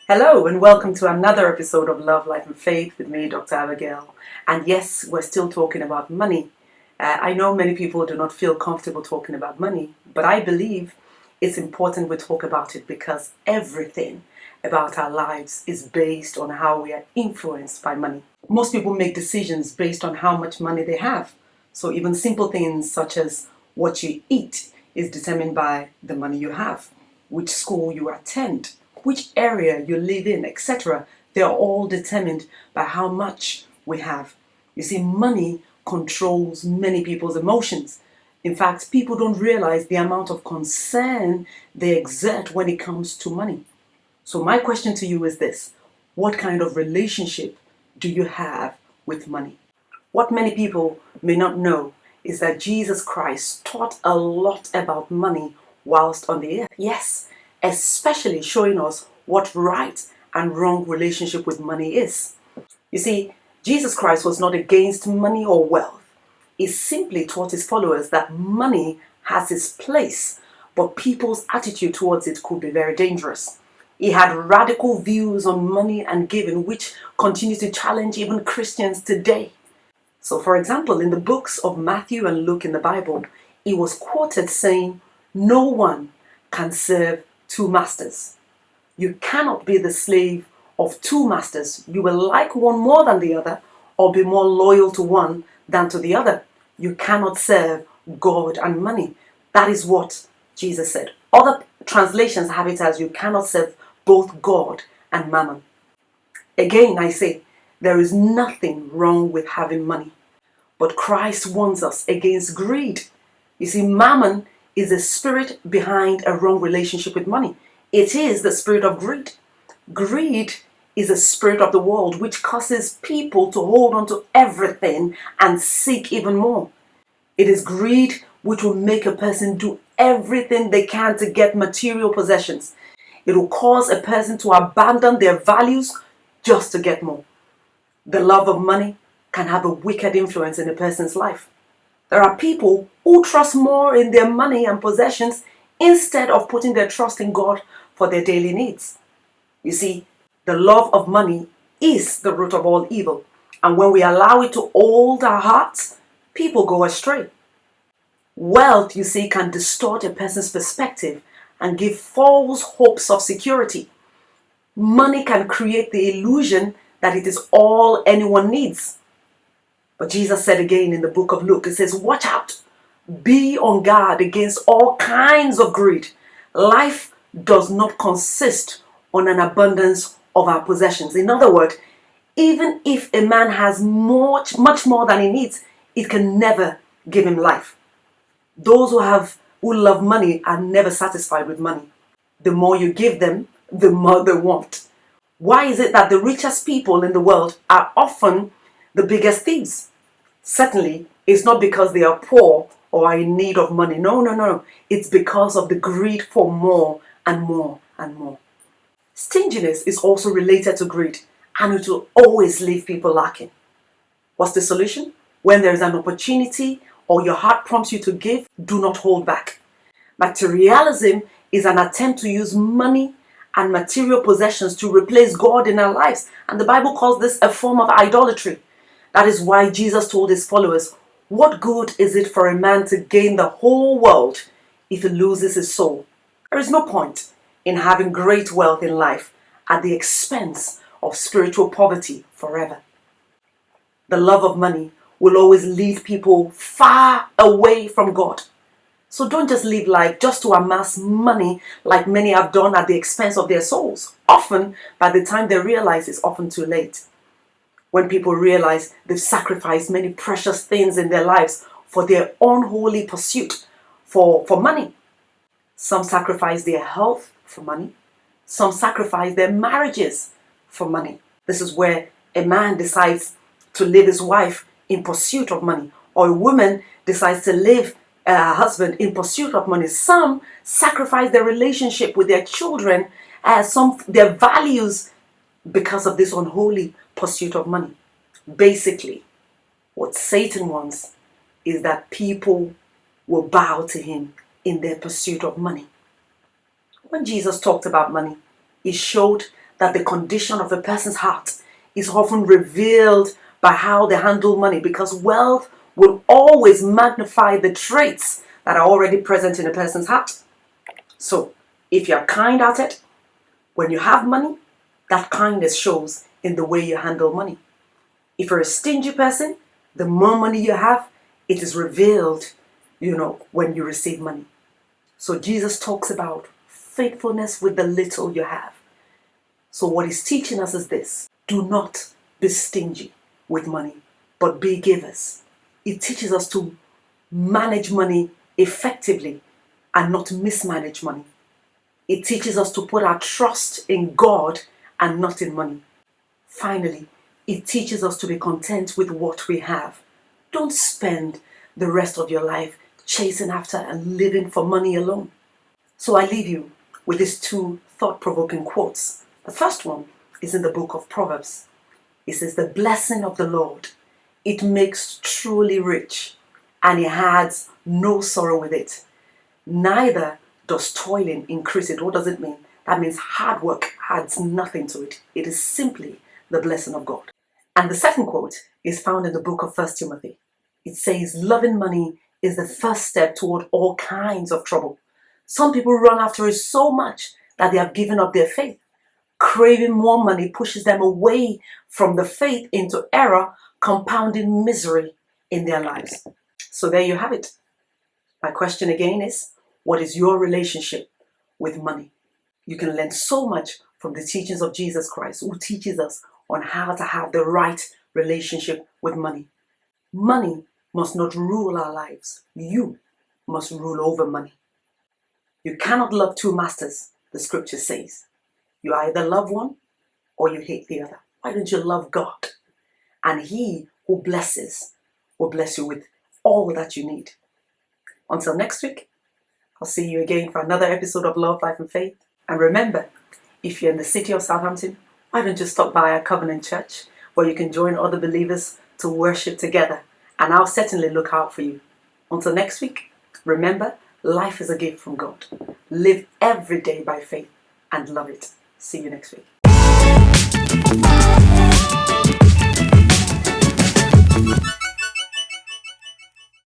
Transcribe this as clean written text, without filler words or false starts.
Hello and welcome to another episode of Love, Life and Faith with me, Dr. Abigail. And yes, we're still talking about money. I know many people do not feel comfortable talking about money, but I believe it's important we talk about it because everything about our lives is based on how we are influenced by money. Most people make decisions based on how much money they have. So even simple things such as what you eat is determined by the money you have, which school you attend, which area you live in, etc. They are all determined by how much we have. You see, money controls many people's emotions. In fact, people don't realize the amount of concern they exert when it comes to money. So my question to you is this: what kind of relationship do you have with money? What many people may not know is that Jesus Christ taught a lot about money whilst on the earth. Yes, especially showing us what right and wrong relationship with money is. You see, Jesus Christ was not against money or wealth. He simply taught his followers that money has its place, but people's attitude towards it could be very dangerous. He had radical views on money and giving, which continue to challenge even Christians today. So, for example, in the books of Matthew and Luke in the Bible, he was quoted saying, "No one can serve two masters. You cannot be the slave of two masters. You will like one more than the other, or be more loyal to one than to the other. You cannot serve God and money." That is what Jesus said. Other translations have it as, "You cannot serve both God and mammon." Again, I say, there is nothing wrong with having money, but Christ warns us against greed. You see, mammon is the spirit behind a wrong relationship with money. It is the spirit of greed. Greed is a spirit of the world which causes people to hold on to everything and seek even more. It is greed which will make a person do everything they can to get material possessions. It will cause a person to abandon their values just to get more. The love of money can have a wicked influence in a person's life. There are people who trust more in their money and possessions instead of putting their trust in God for their daily needs. You see, the love of money is the root of all evil. And when we allow it to hold our hearts, people go astray. Wealth, you see, can distort a person's perspective and give false hopes of security. Money can create the illusion that it is all anyone needs. But Jesus said again in the book of Luke, it says, "Watch out, be on guard against all kinds of greed." Life does not consist on an abundance of our possessions. In other words, even if a man has much more than he needs, it can never give him life. Those who love money are never satisfied with money. The more you give them, the more they want. Why is it that the richest people in the world are often the biggest thieves? Certainly, it's not because they are poor or are in need of money. No. It's because of the greed for more and more and more. Stinginess is also related to greed, and it will always leave people lacking. What's the solution? When there is an opportunity or your heart prompts you to give, do not hold back. Materialism is an attempt to use money and material possessions to replace God in our lives. And the Bible calls this a form of idolatry. That is why Jesus told his followers, "What good is it for a man to gain the whole world if he loses his soul?" There is no point in having great wealth in life at the expense of spiritual poverty forever. The love of money will always lead people far away from God. So don't just live life just to amass money like many have done at the expense of their souls. Often, by the time they realize, it's often too late. When people realize they've sacrificed many precious things in their lives for their unholy pursuit for money. Some sacrifice their health for money. Some sacrifice their marriages for money. This is where a man decides to leave his wife in pursuit of money, or a woman decides to leave her husband in pursuit of money. Some sacrifice their relationship with their children, their values, because of this unholy pursuit of money. Basically, what Satan wants is that people will bow to him in their pursuit of money. When Jesus talked about money, he showed that the condition of a person's heart is often revealed by how they handle money, because wealth will always magnify the traits that are already present in a person's heart. So, if you're kind-hearted, when you have money, that kindness shows in the way you handle money. If you're a stingy person, the more money you have, it is revealed, when you receive money. So Jesus talks about faithfulness with the little you have. So what he's teaching us is this: do not be stingy with money, but be givers. It teaches us to manage money effectively and not mismanage money. It teaches us to put our trust in God and not in money. Finally, it teaches us to be content with what we have. Don't spend the rest of your life chasing after and living for money alone. So I leave you with these two thought-provoking quotes. The first one is in the book of Proverbs. It says, "The blessing of the Lord, it makes truly rich, and he adds no sorrow with it. Neither does toiling increase it." What does it mean? That means hard work adds nothing to it. It is simply the blessing of God. And the second quote is found in the book of 1 Timothy. It says, "Loving money is the first step toward all kinds of trouble." Some people run after it so much that they have given up their faith. Craving more money pushes them away from the faith into error, compounding misery in their lives. So there you have it. My question again is, what is your relationship with money? You can learn so much from the teachings of Jesus Christ, who teaches us on how to have the right relationship with money. Money must not rule our lives. You must rule over money. You cannot love two masters, the scripture says. You either love one or you hate the other. Why don't you love God? And he who blesses will bless you with all that you need. Until next week, I'll see you again for another episode of Love, Life and Faith. And remember, if you're in the city of Southampton, why don't you stop by our Covenant Church, where you can join other believers to worship together. And I'll certainly look out for you. Until next week, remember, life is a gift from God. Live every day by faith and love it. See you next week.